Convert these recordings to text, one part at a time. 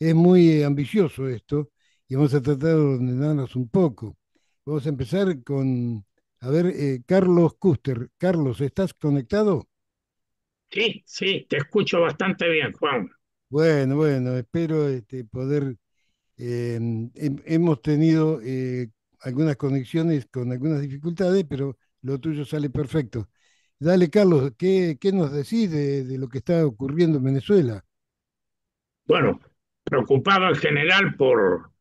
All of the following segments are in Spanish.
es muy ambicioso esto y vamos a tratar de ordenarnos un poco. Vamos a empezar con, a ver, Carlos Custer. Carlos, ¿estás conectado? Sí, sí, te escucho bastante bien, Juan. Bueno, bueno, espero poder. Hemos tenido algunas conexiones con algunas dificultades, pero lo tuyo sale perfecto. Dale, Carlos, ¿qué nos decís de lo que está ocurriendo en Venezuela? Bueno, preocupado en general por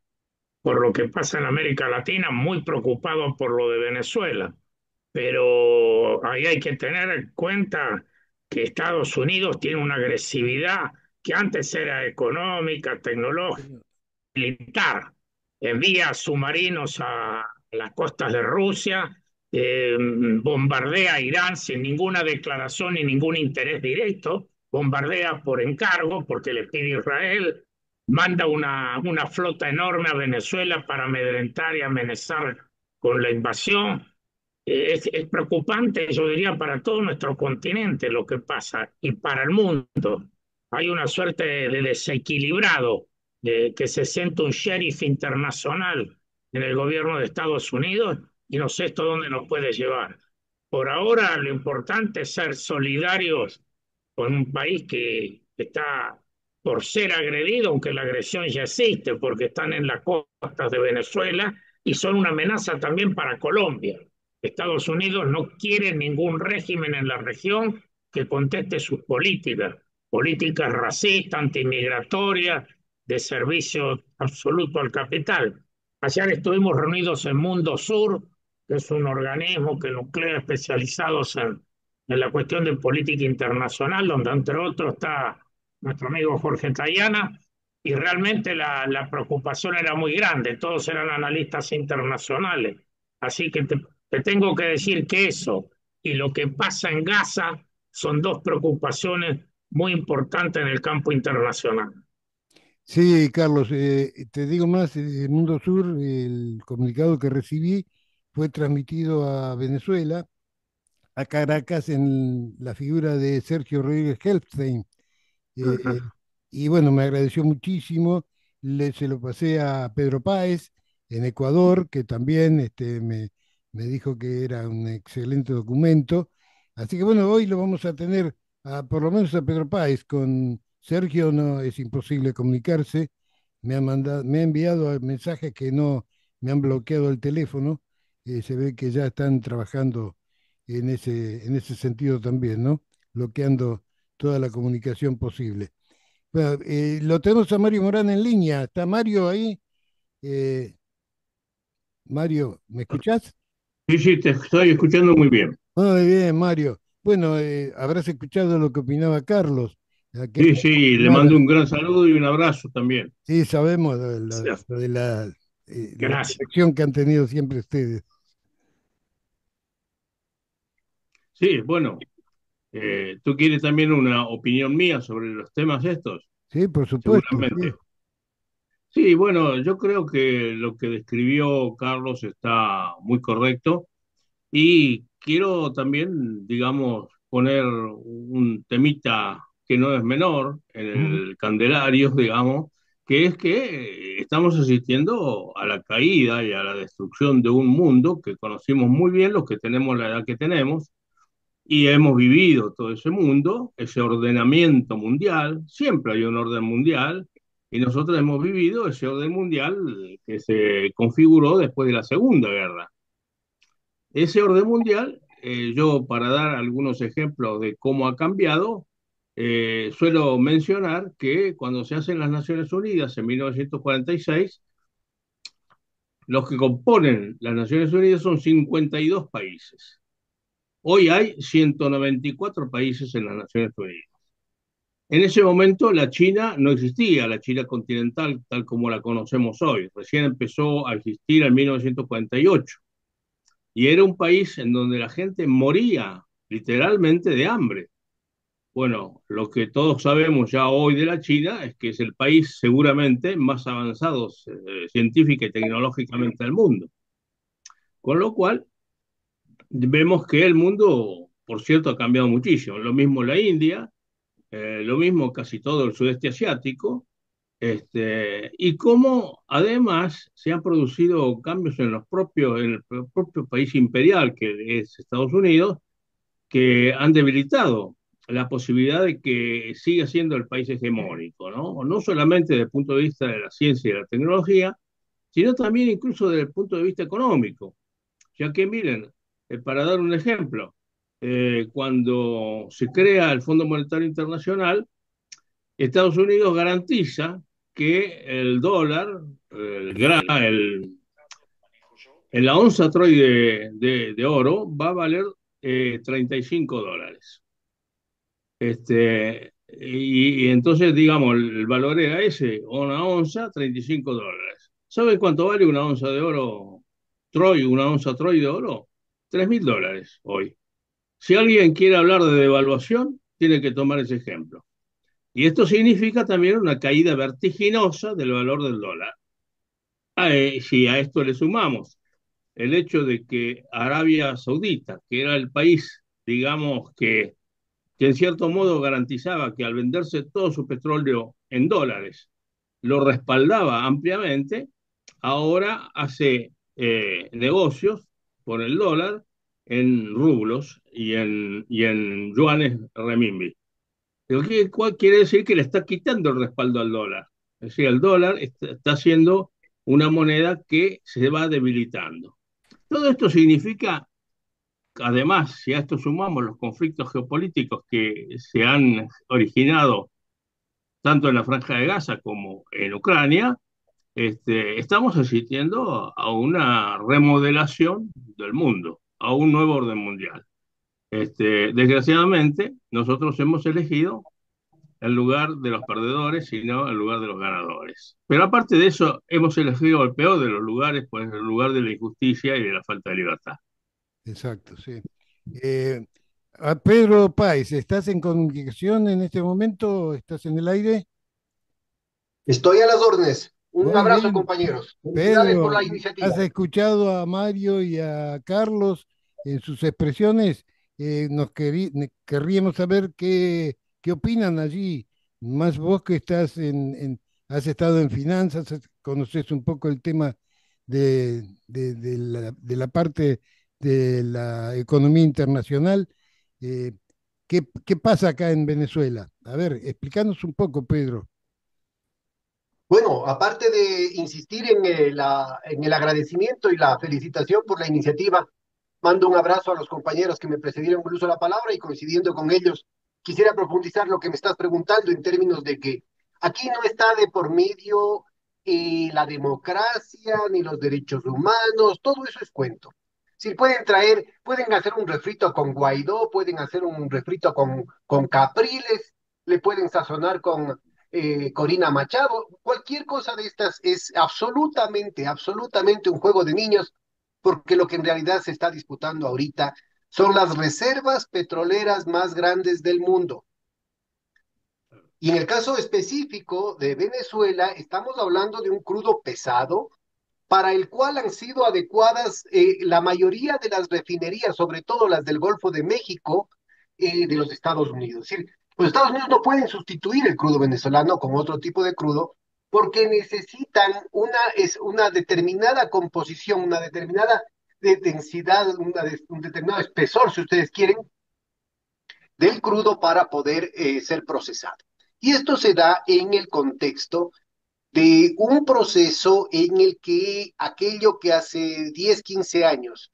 lo que pasa en América Latina, muy preocupado por lo de Venezuela, pero ahí hay que tener en cuenta que Estados Unidos tiene una agresividad que antes era económica, tecnológica, militar. Envía submarinos a las costas de Rusia, bombardea a Irán sin ninguna declaración ni ningún interés directo, bombardea por encargo porque le pide Israel, manda una flota enorme a Venezuela para amedrentar y amenazar con la invasión. Es preocupante, yo diría, para todo nuestro continente lo que pasa y para el mundo. Hay una suerte de desequilibrado, de que se siente un sheriff internacional en el gobierno de Estados Unidos y no sé esto dónde nos puede llevar. Por ahora lo importante es ser solidarios con un país que está por ser agredido, aunque la agresión ya existe, porque están en las costas de Venezuela y son una amenaza también para Colombia. Estados Unidos no quiere ningún régimen en la región que conteste sus políticas, políticas racistas, antimigratorias, de servicio absoluto al capital. Ayer estuvimos reunidos en Mundo Sur, que es un organismo que nuclea especializados en la cuestión de política internacional, donde entre otros está nuestro amigo Jorge Tayana, y realmente la preocupación era muy grande, todos eran analistas internacionales. Así que te tengo que decir que eso y lo que pasa en Gaza son dos preocupaciones muy importantes en el campo internacional. Sí, Carlos, te digo más, en Mundo Sur, el comunicado que recibí fue transmitido a Venezuela, a Caracas, en la figura de Sergio Rodríguez Helfstein. Ajá. Eh, y bueno, me agradeció muchísimo. Se lo pasé a Pedro Páez en Ecuador, que también me dijo que era un excelente documento. Así que bueno, hoy lo vamos a tener por lo menos a Pedro Páez. Con Sergio no es imposible comunicarse. Me ha enviado mensajes que no me han bloqueado el teléfono. Se ve que ya están trabajando en ese sentido también, ¿no? Bloqueando toda la comunicación posible. Bueno, lo tenemos a Mario Morán en línea. ¿Está Mario ahí? Eh, Mario, ¿me escuchás? Sí, sí, te estoy escuchando muy bien. Muy bien, Mario. Bueno, habrás escuchado lo que opinaba Carlos, aquel Sí, que sí, le nada, mando un gran saludo y un abrazo también. sí sabemos Gracias. lo de la Gracias. protección que han tenido siempre ustedes. Sí, bueno, tú quieres también una opinión mía sobre los temas estos, Sí, por supuesto, sí. seguramente. Sí, bueno, yo creo que lo que describió Carlos está muy correcto y quiero también, digamos, poner un temita que no es menor en Ujú. el Candelario, digamos, que es que estamos asistiendo a la caída y a la destrucción de un mundo que conocimos muy bien los que tenemos la edad que tenemos y hemos vivido todo ese mundo, ese ordenamiento mundial, siempre hay un orden mundial, y nosotros hemos vivido ese orden mundial que se configuró después de la Segunda Guerra. Ese orden mundial, yo para dar algunos ejemplos de cómo ha cambiado, suelo mencionar que cuando se hacen las Naciones Unidas en 1946, los que componen las Naciones Unidas son 52 países. Hoy hay 194 países en las Naciones Unidas. En ese momento la China no existía, la China continental tal como la conocemos hoy. Recién empezó a existir en 1948 y era un país en donde la gente moría literalmente de hambre. Bueno, lo que todos sabemos ya hoy de la China es que es el país seguramente más avanzado científica y tecnológicamente del mundo. Con lo cual, vemos que el mundo, por cierto, ha cambiado muchísimo. Lo mismo la India, lo mismo casi todo el sudeste asiático. Y cómo además se han producido cambios en el propio país imperial que es Estados Unidos, que han debilitado la posibilidad de que siga siendo el país hegemónico, ¿no? No solamente desde el punto de vista de la ciencia y la tecnología, sino también incluso desde el punto de vista económico, ya que miren, para dar un ejemplo, cuando se crea el Fondo Monetario Internacional, Estados Unidos garantiza que el dólar, la onza Troy de oro va a valer $35. Y entonces, digamos, el valor era ese, una onza, $35. ¿Sabe cuánto vale una onza de oro Troy, una onza Troy de oro? $3.000 hoy. Si alguien quiere hablar de devaluación, tiene que tomar ese ejemplo. Y esto significa también una caída vertiginosa del valor del dólar. Si a esto le sumamos el hecho de que Arabia Saudita, que era el país, digamos, que en cierto modo garantizaba que al venderse todo su petróleo en dólares, lo respaldaba ampliamente, ahora hace negocios por el dólar en rublos y en yuanes renminbi. ¿Cuál quiere decir que le está quitando el respaldo al dólar? Es decir, el dólar está siendo una moneda que se va debilitando. Todo esto significa, además, si a esto sumamos los conflictos geopolíticos que se han originado tanto en la Franja de Gaza como en Ucrania, estamos asistiendo a una remodelación del mundo, a un nuevo orden mundial. Desgraciadamente, nosotros hemos elegido el lugar de los perdedores, sino el lugar de los ganadores. Pero aparte de eso, hemos elegido el peor de los lugares, pues el lugar de la injusticia y de la falta de libertad. Exacto, sí. Eh, Pedro Páez, ¿estás en comunicación en este momento? ¿Estás en el aire? Estoy a las órdenes. Un Muy abrazo, bien. compañeros. Felicidades por Pedro, la ¿has iniciativa. escuchado a Mario y a Carlos en sus expresiones? Querríamos saber qué opinan allí. Más vos que estás has estado en finanzas, conoces un poco el tema de la parte de la economía internacional. Eh, ¿qué pasa acá en Venezuela? A ver, explícanos un poco, Pedro. Bueno, aparte de insistir en el agradecimiento y la felicitación por la iniciativa, mando un abrazo a los compañeros que me precedieron con el uso de la palabra y coincidiendo con ellos, quisiera profundizar lo que me estás preguntando en términos de que aquí no está de por medio la democracia ni los derechos humanos, todo eso es cuento. Si pueden traer, pueden hacer un refrito con Guaidó, pueden hacer un refrito con Capriles, le pueden sazonar con Corina Machado, cualquier cosa de estas es absolutamente, absolutamente un juego de niños, porque lo que en realidad se está disputando ahorita son las reservas petroleras más grandes del mundo. Y en el caso específico de Venezuela, estamos hablando de un crudo pesado para el cual han sido adecuadas la mayoría de las refinerías, sobre todo las del Golfo de México, de los Estados Unidos. Es decir, los Estados Unidos no pueden sustituir el crudo venezolano con otro tipo de crudo porque necesitan una determinada composición, una determinada densidad, un determinado espesor, si ustedes quieren, del crudo para poder ser procesado. Y esto se da en el contexto de un proceso en el que aquello que hace 10, 15 años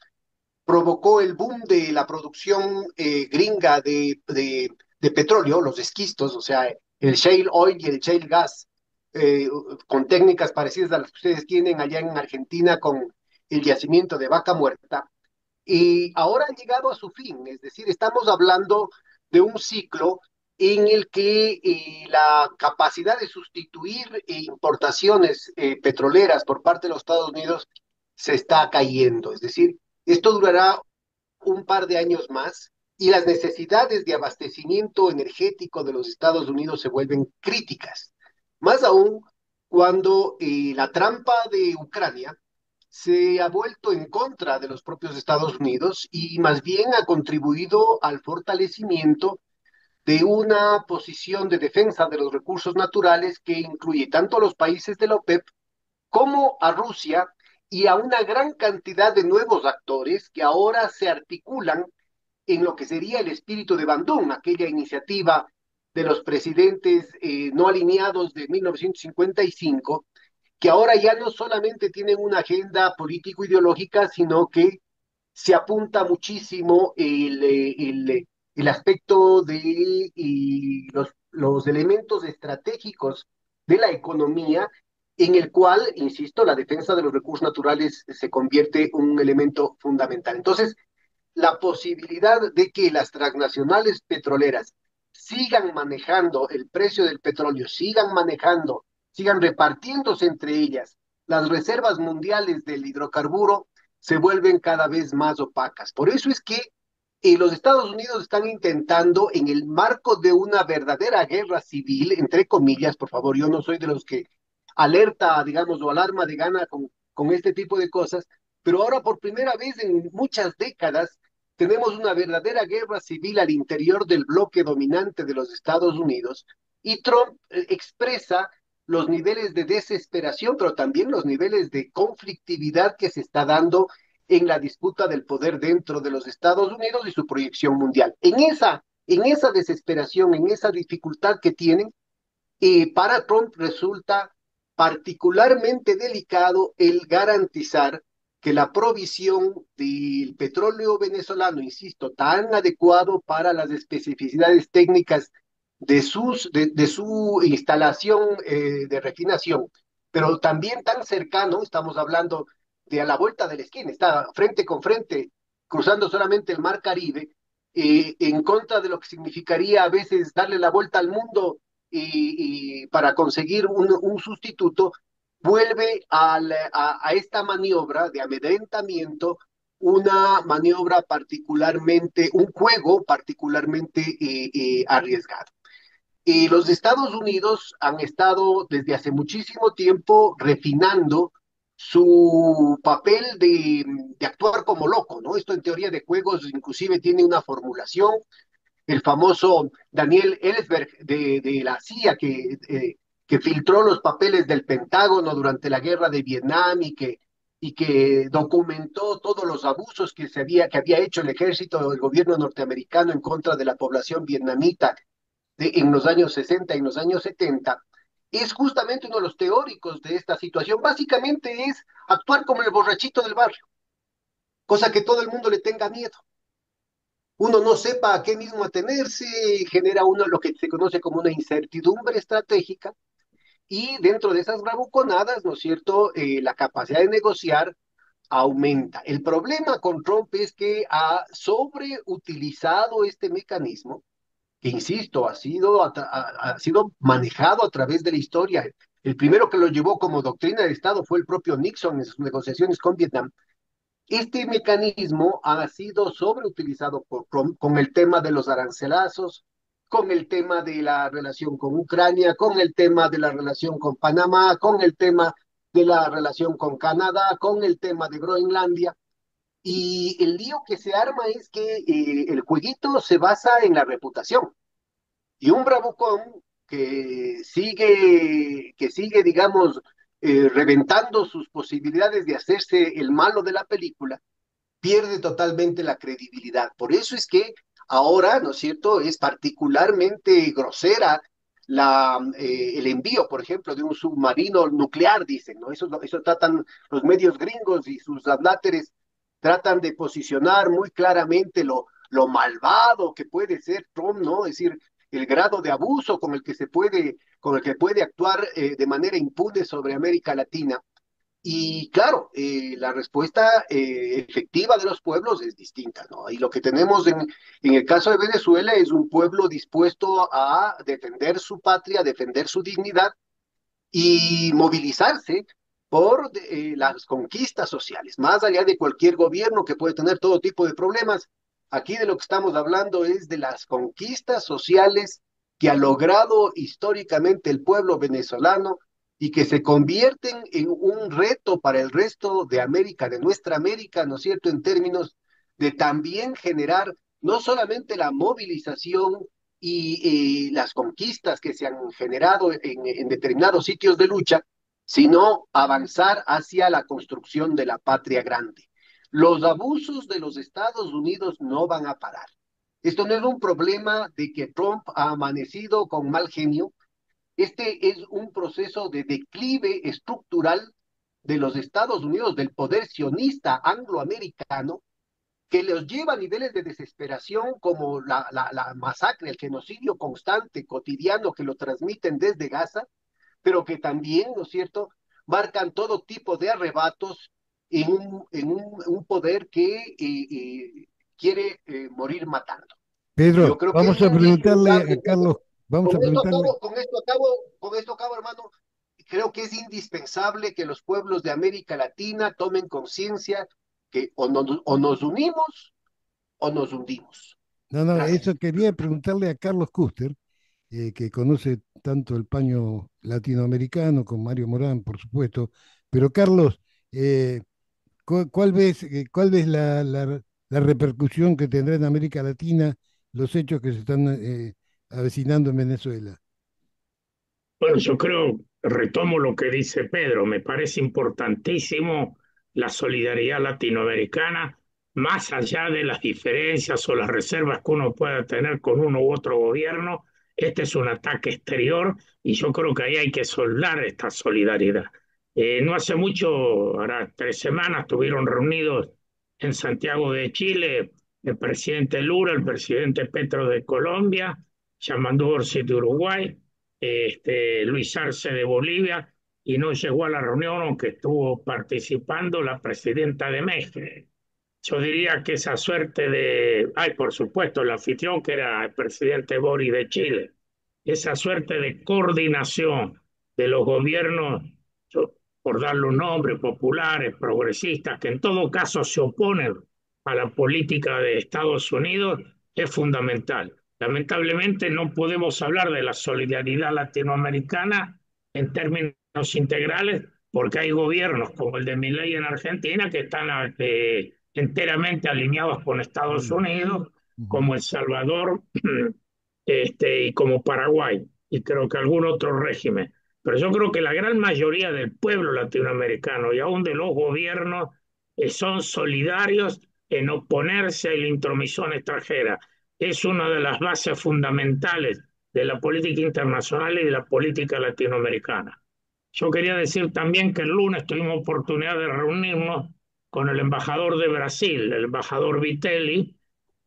provocó el boom de la producción gringa de petróleo, los esquistos, o sea, el shale oil y el shale gas, eh, con técnicas parecidas a las que ustedes tienen allá en Argentina con el yacimiento de Vaca Muerta, y ahora han llegado a su fin, es decir, estamos hablando de un ciclo en el que la capacidad de sustituir importaciones petroleras por parte de los Estados Unidos se está cayendo, es decir, esto durará un par de años más y las necesidades de abastecimiento energético de los Estados Unidos se vuelven críticas, más aún cuando la trampa de Ucrania se ha vuelto en contra de los propios Estados Unidos y más bien ha contribuido al fortalecimiento de una posición de defensa de los recursos naturales que incluye tanto a los países de la OPEP como a Rusia y a una gran cantidad de nuevos actores que ahora se articulan en lo que sería el espíritu de Bandung, aquella iniciativa de los presidentes no alineados de 1955, que ahora ya no solamente tienen una agenda político-ideológica, sino que se apunta muchísimo el aspecto de los elementos estratégicos de la economía, en el cual, insisto, la defensa de los recursos naturales se convierte en un elemento fundamental. Entonces, la posibilidad de que las transnacionales petroleras sigan manejando el precio del petróleo, sigan manejando, sigan repartiéndose entre ellas las reservas mundiales del hidrocarburo, se vuelven cada vez más opacas. Por eso es que los Estados Unidos están intentando, en el marco de una verdadera guerra civil, entre comillas, por favor, yo no soy de los que alerta, digamos, o alarma de gana con este tipo de cosas, pero ahora por primera vez en muchas décadas tenemos una verdadera guerra civil al interior del bloque dominante de los Estados Unidos y Trump expresa los niveles de desesperación, pero también los niveles de conflictividad que se está dando en la disputa del poder dentro de los Estados Unidos y su proyección mundial. En esa desesperación, en esa dificultad que tienen, para Trump resulta particularmente delicado el garantizar que la provisión del petróleo venezolano, insisto, tan adecuado para las especificidades técnicas de su instalación de refinación, pero también tan cercano, estamos hablando de a la vuelta de la esquina, está frente con frente, cruzando solamente el mar Caribe, en contra de lo que significaría a veces darle la vuelta al mundo y para conseguir un sustituto, vuelve a esta maniobra de amedrentamiento, una maniobra particularmente, un juego particularmente arriesgado. Los Estados Unidos han estado desde hace muchísimo tiempo refinando su papel de actuar como loco, ¿no? Esto en teoría de juegos inclusive tiene una formulación, el famoso Daniel Ellsberg de la CIA que filtró los papeles del Pentágono durante la guerra de Vietnam y que documentó todos los abusos que había hecho el ejército del gobierno norteamericano en contra de la población vietnamita en los años 60 y en los años 70, es justamente uno de los teóricos de esta situación. Básicamente es actuar como el borrachito del barrio, cosa que todo el mundo le tenga miedo, uno no sepa a qué mismo atenerse, genera uno lo que se conoce como una incertidumbre estratégica y dentro de esas bravuconadas, ¿no es cierto?, la capacidad de negociar aumenta. El problema con Trump es que ha sobreutilizado este mecanismo, que insisto, ha sido manejado a través de la historia. El primero que lo llevó como doctrina de Estado fue el propio Nixon en sus negociaciones con Vietnam. Este mecanismo ha sido sobreutilizado por Trump con el tema de los arancelazos, con el tema de la relación con Ucrania, con el tema de la relación con Panamá, con el tema de la relación con Canadá, con el tema de Groenlandia. Y el lío que se arma es que el jueguito se basa en la reputación. Y un bravucón que sigue, digamos, reventando sus posibilidades de hacerse el malo de la película, pierde totalmente la credibilidad. Por eso es que ahora, ¿no es cierto?, es particularmente grosera el envío, por ejemplo, de un submarino nuclear, dicen, ¿no? Eso tratan los medios gringos y sus adláteres, tratan de posicionar muy claramente lo malvado que puede ser Trump, ¿no? Es decir, el grado de abuso con el que puede actuar de manera impune sobre América Latina. Y claro, la respuesta efectiva de los pueblos es distinta, ¿no? Y lo que tenemos en el caso de Venezuela es un pueblo dispuesto a defender su patria, defender su dignidad y movilizarse por las conquistas sociales, más allá de cualquier gobierno que puede tener todo tipo de problemas. Aquí de lo que estamos hablando es de las conquistas sociales que ha logrado históricamente el pueblo venezolano y que se convierten en un reto para el resto de América, de nuestra América, ¿no es cierto?, en términos de también generar no solamente la movilización y las conquistas que se han generado en determinados sitios de lucha, sino avanzar hacia la construcción de la patria grande. Los abusos de los Estados Unidos no van a parar. Esto no es un problema de que Trump ha amanecido con mal genio. Este es un proceso de declive estructural de los Estados Unidos, del poder sionista angloamericano, que los lleva a niveles de desesperación como la masacre, el genocidio constante, cotidiano, que lo transmiten desde Gaza, pero que también, ¿no es cierto?, marcan todo tipo de arrebatos un poder que quiere morir matando. Yo Pedro, creo que vamos ese a es el preguntarle lugar a de Carlos, todo. vamos a preguntarle, Con esto acabo, hermano. Creo que es indispensable que los pueblos de América Latina tomen conciencia que o nos unimos o nos hundimos. no, no, Gracias. eso quería preguntarle a Carlos Custer, que conoce tanto el paño latinoamericano con Mario Morán, por supuesto, pero Carlos, eh, cuál ves la repercusión que tendrá en América Latina los hechos que se están avecinando en Venezuela? Bueno, yo creo, retomo lo que dice Pedro, me parece importantísimo la solidaridad latinoamericana, más allá de las diferencias o las reservas que uno pueda tener con uno u otro gobierno. Este es un ataque exterior y yo creo que ahí hay que soldar esta solidaridad. No hace mucho, ahora 3 semanas, estuvieron reunidos en Santiago de Chile el presidente Lula, el presidente Petro de Colombia, Yamandu Orsi de Uruguay, Luis Arce de Bolivia, y no llegó a la reunión, aunque estuvo participando la presidenta de México. Yo diría que esa suerte por supuesto, el anfitrión que era el presidente Boric de Chile, esa suerte de coordinación de los gobiernos, por darle un nombre, populares, progresistas, que en todo caso se oponen a la política de Estados Unidos, es fundamental. Lamentablemente no podemos hablar de la solidaridad latinoamericana en términos integrales porque hay gobiernos como el de Milei en Argentina que están enteramente alineados con Estados Mm, Unidos, ujú. como El Salvador y como Paraguay, y creo que algún otro régimen. Pero yo creo que la gran mayoría del pueblo latinoamericano y aún de los gobiernos son solidarios en oponerse a la intromisión extranjera. Es una de las bases fundamentales de la política internacional y de la política latinoamericana. Yo quería decir también que el lunes tuvimos oportunidad de reunirnos con el embajador de Brasil, el embajador Vitelli,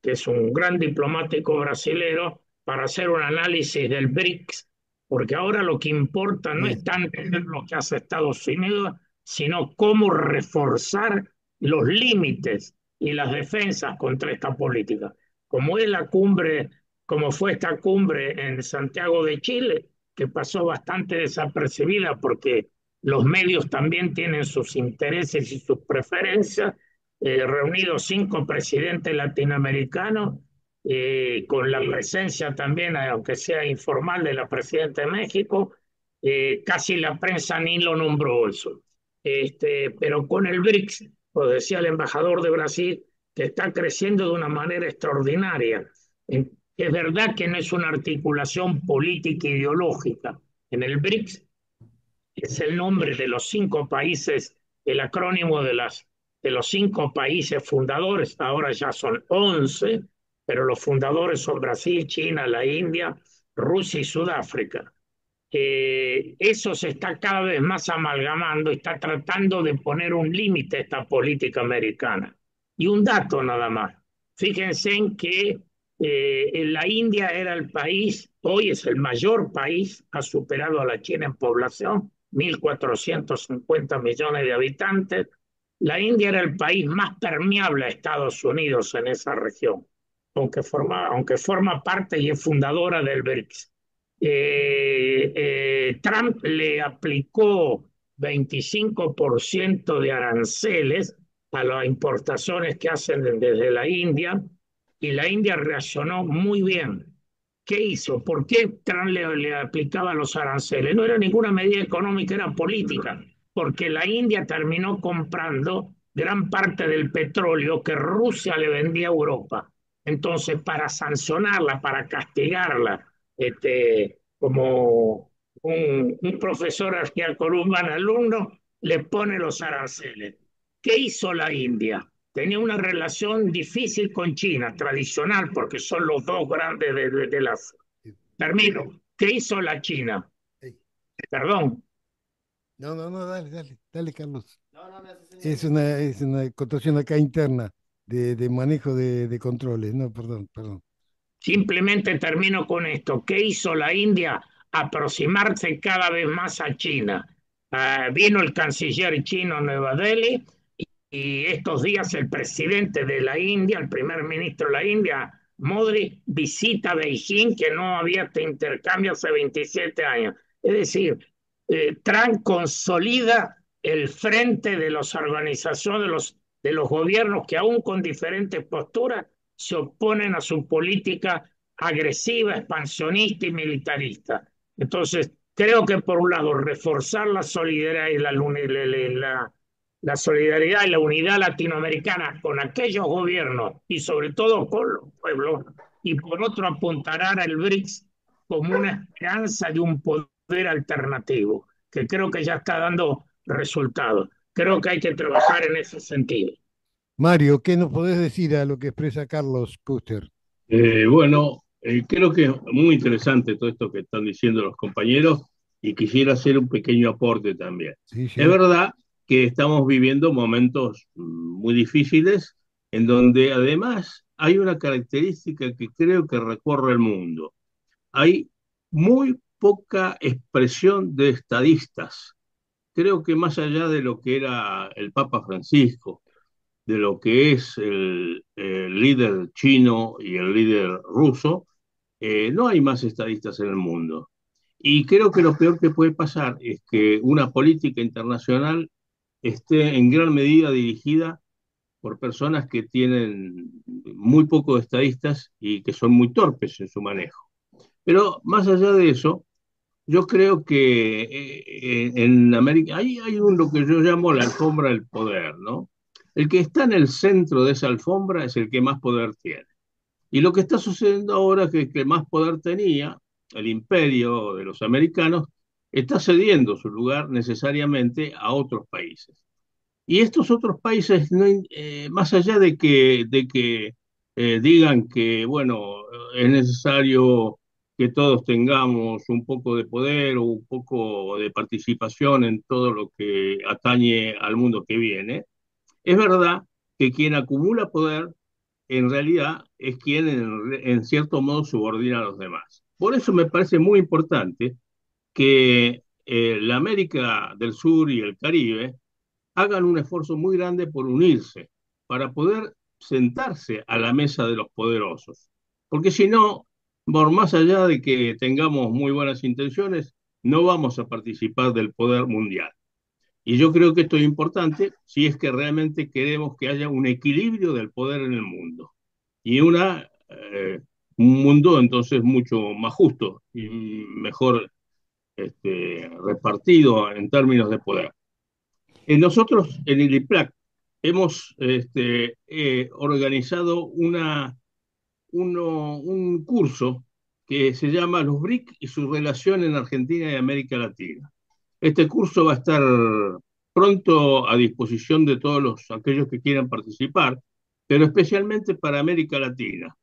que es un gran diplomático brasilero, para hacer un análisis del BRICS, porque ahora lo que importa no Sí. es tanto lo que hace Estados Unidos, sino cómo reforzar los límites y las defensas contra esta política. Como es la cumbre, como fue esta cumbre en Santiago de Chile, que pasó bastante desapercibida porque los medios también tienen sus intereses y sus preferencias, reunidos 5 presidentes latinoamericanos, con la presencia también, aunque sea informal, de la presidenta de México. Casi la prensa ni lo nombró eso. Pero con el BRICS, pues decía el embajador de Brasil, que está creciendo de una manera extraordinaria. Es verdad que no es una articulación política e ideológica. En el BRICS es el nombre de los 5 países, el acrónimo de los 5 países fundadores, ahora ya son 11, pero los fundadores son Brasil, China, la India, Rusia y Sudáfrica. Eso se está cada vez más amalgamando, está tratando de poner un límite a esta política americana. Y un dato nada más. Fíjense en que en la India era el país, hoy es el mayor país, ha superado a la China en población, 1.450 millones de habitantes. La India era el país más permeable a Estados Unidos en esa región, aunque forma parte y es fundadora del BRICS. Trump le aplicó 25% de aranceles a las importaciones que hacen desde la India y la India reaccionó muy bien. ¿Qué hizo? ¿Por qué Trump le aplicaba los aranceles? No era ninguna medida económica, era política, porque la India terminó comprando gran parte del petróleo que Rusia le vendía a Europa. Entonces, para sancionarla, para castigarla, como un profesor Alcorumba al alumno, le pone los aranceles. ¿Qué hizo la India? Tenía una relación difícil con China, tradicional, porque son los dos grandes de las... Termino. ¿Qué hizo la China? Perdón. No, no, no, dale, dale, dale, Carlos. Es una contación acá interna de manejo de controles. No, perdón, perdón. Simplemente termino con esto. ¿Qué hizo la India? Aproximarse cada vez más a China. Vino el canciller chino a Nueva Delhi y estos días el presidente de la India, el primer ministro de la India, Modi, visita Beijing, que no había este intercambio hace 27 años. Es decir, Trump consolida el frente de las organizaciones, de los gobiernos que aún con diferentes posturas se oponen a su política agresiva, expansionista y militarista. Entonces, creo que por un lado, reforzar la solidaridad y la solidaridad y la unidad latinoamericana con aquellos gobiernos y sobre todo con los pueblos, y por otro apuntalar al BRICS como una esperanza de un poder alternativo, que creo que ya está dando resultados. Creo que hay que trabajar en ese sentido. Mario, ¿qué nos podés decir a lo que expresa Carlos Custer? Bueno, creo que es muy interesante todo esto que están diciendo los compañeros y quisiera hacer un pequeño aporte también. Sí, Es sí. verdad que estamos viviendo momentos muy difíciles en donde además hay una característica que creo que recorre el mundo. Hay muy poca expresión de estadistas. Creo que más allá de lo que era el Papa Francisco, de lo que es el líder chino y el líder ruso, no hay más estadistas en el mundo. Y creo que lo peor que puede pasar es que una política internacional esté en gran medida dirigida por personas que tienen muy pocos estadistas y que son muy torpes en su manejo. Pero más allá de eso, yo creo que en América hay lo que yo llamo la alfombra del poder, ¿no? El que está en el centro de esa alfombra es el que más poder tiene. Y lo que está sucediendo ahora es que el que más poder tenía, el imperio de los americanos, está cediendo su lugar necesariamente a otros países. Y estos otros países, no, más allá de que digan que, bueno, es necesario que todos tengamos un poco de poder o un poco de participación en todo lo que atañe al mundo que viene, es verdad que quien acumula poder en realidad es quien en cierto modo subordina a los demás. Por eso me parece muy importante que la América del Sur y el Caribe hagan un esfuerzo muy grande por unirse para poder sentarse a la mesa de los poderosos. Porque si no, por más allá de que tengamos muy buenas intenciones, no vamos a participar del poder mundial. Y yo creo que esto es importante si es que realmente queremos que haya un equilibrio del poder en el mundo y un mundo entonces mucho más justo y mejor repartido en términos de poder. Nosotros en el IPLAC hemos organizado un curso que se llama Los BRIC y su relación en Argentina y América Latina. Este curso va a estar pronto a disposición de todos aquellos que quieran participar, pero especialmente para América Latina.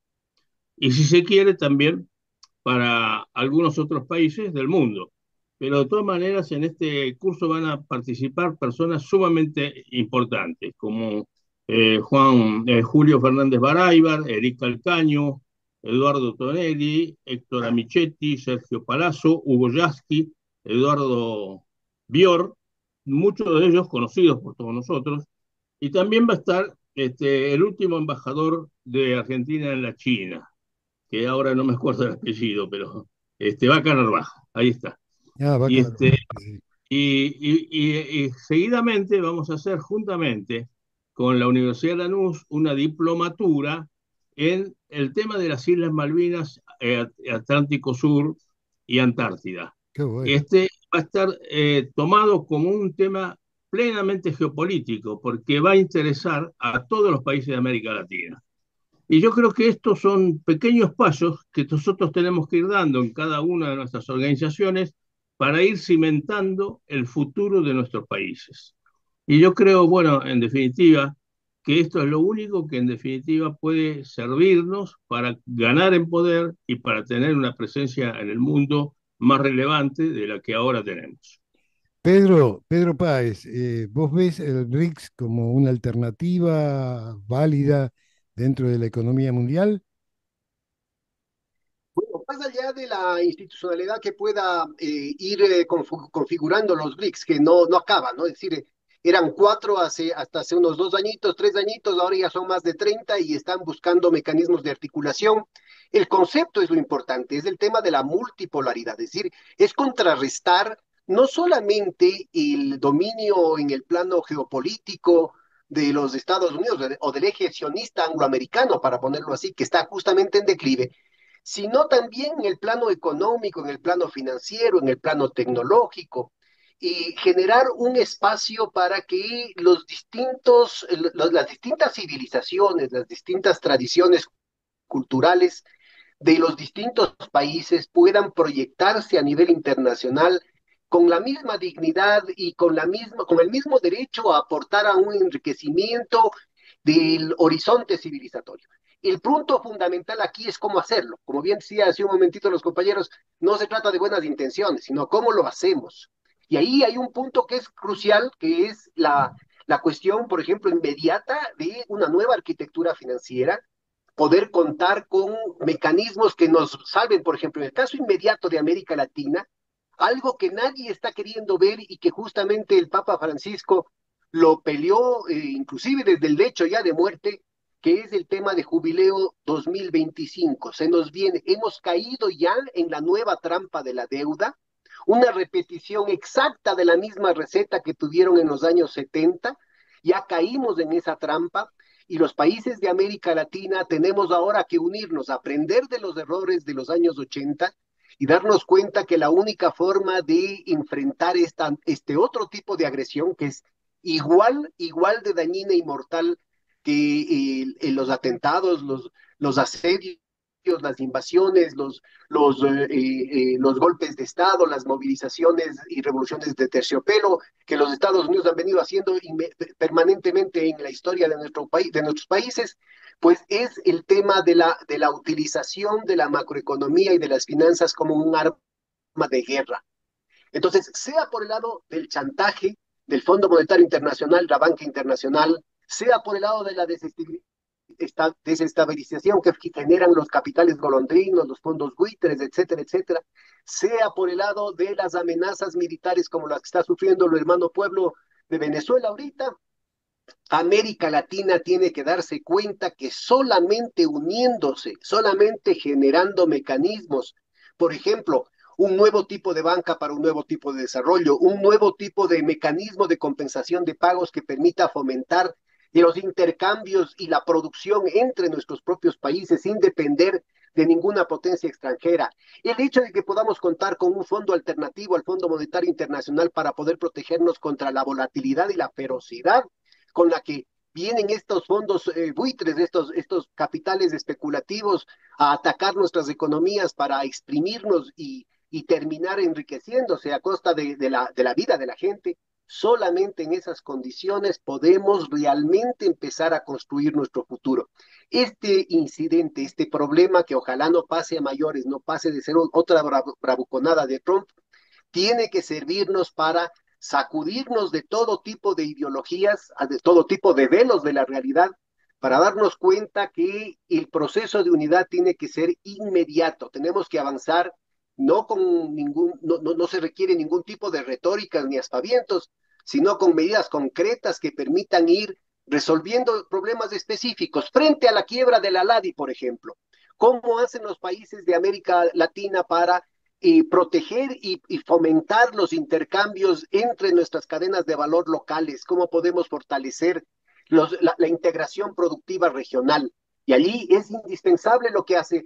Y si se quiere también para algunos otros países del mundo. Pero de todas maneras, en este curso van a participar personas sumamente importantes, como Julio Fernández Baráibar, Eric Calcaño, Eduardo Tonelli, Héctor Amichetti, Sergio Palazzo, Hugo Yasky, Eduardo Bior, muchos de ellos conocidos por todos nosotros, y también va a estar el último embajador de Argentina en la China, que ahora no me acuerdo el apellido, pero Vaca Narvaja, ahí está. Ah, Y, bacán. este, Sí. y seguidamente vamos a hacer juntamente con la Universidad de Lanús una diplomatura en el tema de las Islas Malvinas, Atlántico Sur y Antártida. Qué bueno. Este va a estar tomado como un tema plenamente geopolítico, porque va a interesar a todos los países de América Latina. Y yo creo que estos son pequeños pasos que nosotros tenemos que ir dando en cada una de nuestras organizaciones para ir cimentando el futuro de nuestros países. Y yo creo, bueno, en definitiva, que esto es lo único que en definitiva puede servirnos para ganar en poder y para tener una presencia en el mundo más relevante de la que ahora tenemos. Pedro Páez, ¿vos ves el BRICS como una alternativa válida dentro de la economía mundial? Bueno, más allá de la institucionalidad que pueda ir configurando los BRICS, que no acaban, ¿no? Es decir, eran cuatro hasta hace unos 2 añitos, 3 añitos, ahora ya son más de 30 y están buscando mecanismos de articulación. El concepto es lo importante, es el tema de la multipolaridad, es decir, es contrarrestar no solamente el dominio en el plano geopolítico de los Estados Unidos o del eje sionista angloamericano, para ponerlo así, que está justamente en declive, sino también en el plano económico, en el plano financiero, en el plano tecnológico, y generar un espacio para que las distintas civilizaciones, las distintas tradiciones culturales de los distintos países puedan proyectarse a nivel internacional con la misma dignidad y con el mismo derecho a aportar a un enriquecimiento del horizonte civilizatorio. El punto fundamental aquí es cómo hacerlo. Como bien decía hace un momentito los compañeros, no se trata de buenas intenciones, sino cómo lo hacemos. Y ahí hay un punto que es crucial, que es la cuestión, por ejemplo, inmediata de una nueva arquitectura financiera, poder contar con mecanismos que nos salven, por ejemplo, en el caso inmediato de América Latina, algo que nadie está queriendo ver y que justamente el Papa Francisco lo peleó, inclusive desde el lecho ya de muerte, que es el tema de Jubileo 2025. Se nos viene, hemos caído ya en la nueva trampa de la deuda, una repetición exacta de la misma receta que tuvieron en los años 70, ya caímos en esa trampa y los países de América Latina tenemos ahora que unirnos, aprender de los errores de los años 80 y darnos cuenta que la única forma de enfrentar este otro tipo de agresión, que es igual de dañina y mortal que los atentados, los asedios, las invasiones, los golpes de Estado, las movilizaciones y revoluciones de terciopelo que los Estados Unidos han venido haciendo permanentemente en la historia de nuestro país, de nuestros países, pues es el tema de la utilización de la macroeconomía y de las finanzas como un arma de guerra. Entonces, sea por el lado del chantaje del Fondo Monetario Internacional, la banca internacional, sea por el lado de la desestabilización que generan los capitales golondrinos, los fondos buitres, etcétera, etcétera, sea por el lado de las amenazas militares como las que está sufriendo el hermano pueblo de Venezuela ahorita, América Latina tiene que darse cuenta que solamente uniéndose, solamente generando mecanismos, por ejemplo, un nuevo tipo de banca para un nuevo tipo de desarrollo, un nuevo tipo de mecanismo de compensación de pagos que permita fomentar los intercambios y la producción entre nuestros propios países sin depender de ninguna potencia extranjera. El hecho de que podamos contar con un fondo alternativo al Fondo Monetario Internacional para poder protegernos contra la volatilidad y la ferocidad con la que vienen estos fondos buitres, estos capitales especulativos a atacar nuestras economías para exprimirnos y terminar enriqueciéndose a costa de la vida de la gente. Solamente en esas condiciones podemos realmente empezar a construir nuestro futuro. Este incidente, este problema que ojalá no pase a mayores, no pase de ser otra bravuconada de Trump, tiene que servirnos para sacudirnos de todo tipo de ideologías, de todo tipo de velos de la realidad, para darnos cuenta que el proceso de unidad tiene que ser inmediato. Tenemos que avanzar, no se requiere ningún tipo de retóricas ni aspavientos, sino con medidas concretas que permitan ir resolviendo problemas específicos. Frente a la quiebra de la LADI, por ejemplo, ¿cómo hacen los países de América Latina para proteger y fomentar los intercambios entre nuestras cadenas de valor locales? ¿Cómo podemos fortalecer la integración productiva regional? Y allí es indispensable lo que hace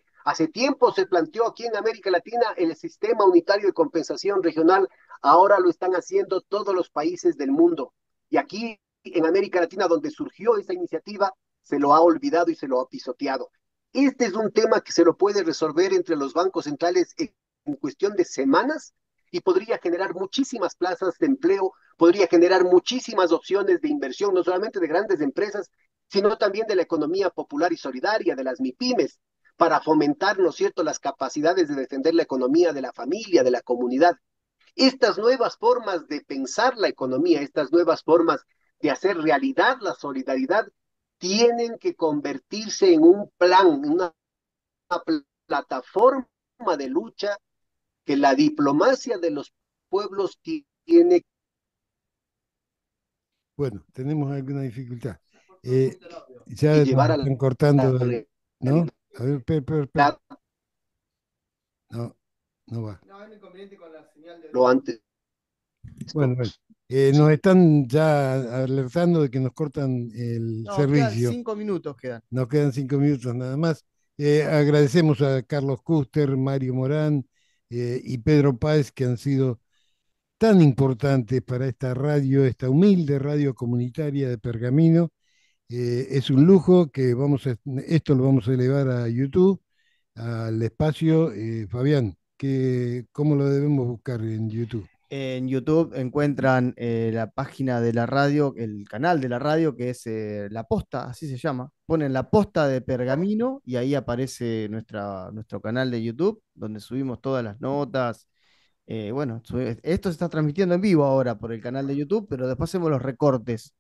tiempo se planteó aquí en América Latina, el sistema unitario de compensación regional. Ahora lo están haciendo todos los países del mundo. Y aquí en América Latina, donde surgió esa iniciativa, se lo ha olvidado y se lo ha pisoteado. Este es un tema que se lo puede resolver entre los bancos centrales en cuestión de semanas y podría generar muchísimas plazas de empleo, podría generar muchísimas opciones de inversión, no solamente de grandes empresas, sino también de la economía popular y solidaria, de las MIPIMES, para fomentar, ¿no es cierto?, las capacidades de defender la economía de la familia, de la comunidad. Estas nuevas formas de pensar la economía, estas nuevas formas de hacer realidad la solidaridad, tienen que convertirse en un plan, en una plataforma de lucha que la diplomacia de los pueblos tiene Bueno, tenemos alguna dificultad. Ya que nos llevar a están cortando, la ¿no? realidad A ver, espera. No, no va. lo antes. Bueno, bueno. Nos están ya alertando de que nos cortan el No, quedan servicio. 5 minutos, quedan. Nos quedan 5 minutos nada más. Agradecemos a Carlos Custer, Mario Morán y Pedro Páez, que han sido tan importantes para esta radio, esta humilde radio comunitaria de Pergamino. Es un lujo que esto lo vamos a elevar a YouTube, al espacio. Fabián, ¿cómo lo debemos buscar en YouTube? En YouTube encuentran la página de la radio, el canal de la radio, que es La Posta, así se llama. Ponen La Posta de Pergamino y ahí aparece nuestro canal de YouTube, donde subimos todas las notas. Bueno, esto se está transmitiendo en vivo ahora por el canal de YouTube, pero después hacemos los recortes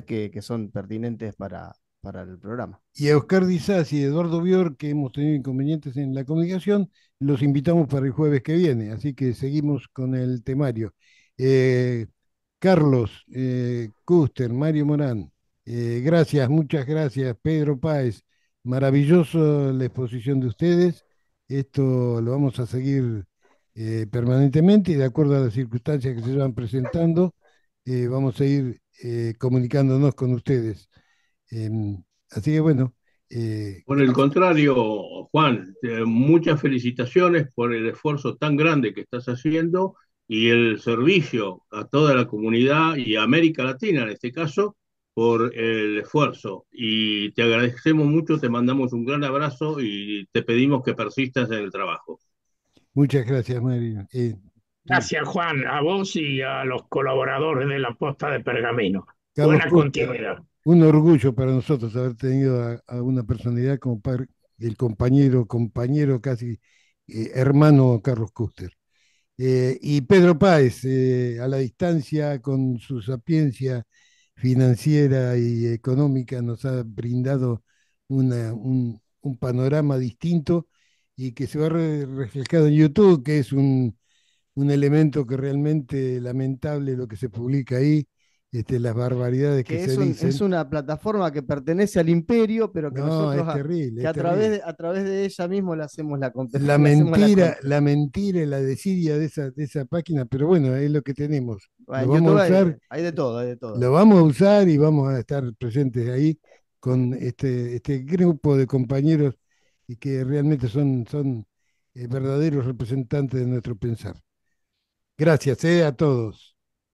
que son pertinentes para el programa. Y a Oscar Dizás y Eduardo Bior, que hemos tenido inconvenientes en la comunicación, los invitamos para el jueves que viene, así que seguimos con el temario. Eh, Carlos, Custer, Mario Morán, gracias, muchas gracias. Pedro Páez, maravilloso la exposición de ustedes. Esto lo vamos a seguir permanentemente y de acuerdo a las circunstancias que se van presentando, vamos a ir comunicándonos con ustedes. Así que bueno, Por el contrario, Juan, muchas felicitaciones por el esfuerzo tan grande que estás haciendo y el servicio a toda la comunidad y a América Latina en este caso por el esfuerzo. Y te agradecemos mucho, te mandamos un gran abrazo y te pedimos que persistas en el trabajo. muchas gracias, Mario. Gracias, Juan, a vos y a los colaboradores de la Posta de Pergamino. Carlos Buena Custer, continuidad. un orgullo para nosotros haber tenido a una personalidad como el compañero casi hermano Carlos Custer. Y Pedro Páez, a la distancia, con su sapiencia financiera y económica, nos ha brindado un panorama distinto y que se va reflejado en YouTube, que es un elemento que realmente lamentable lo que se publica ahí, las barbaridades que Que se es dicen. una plataforma que pertenece al imperio, pero que No, nosotros es terrible, que es terrible. a través de ella mismo le hacemos la, La le hacemos la mentira, contra. la mentira y la desidia de esa página, pero bueno, es lo que tenemos. Bueno, Lo en vamos a YouTube usar, hay de todo, hay de todo. lo vamos a usar y vamos a estar presentes ahí con este grupo de compañeros y que realmente son verdaderos representantes de nuestro pensar. Gracias, a todos.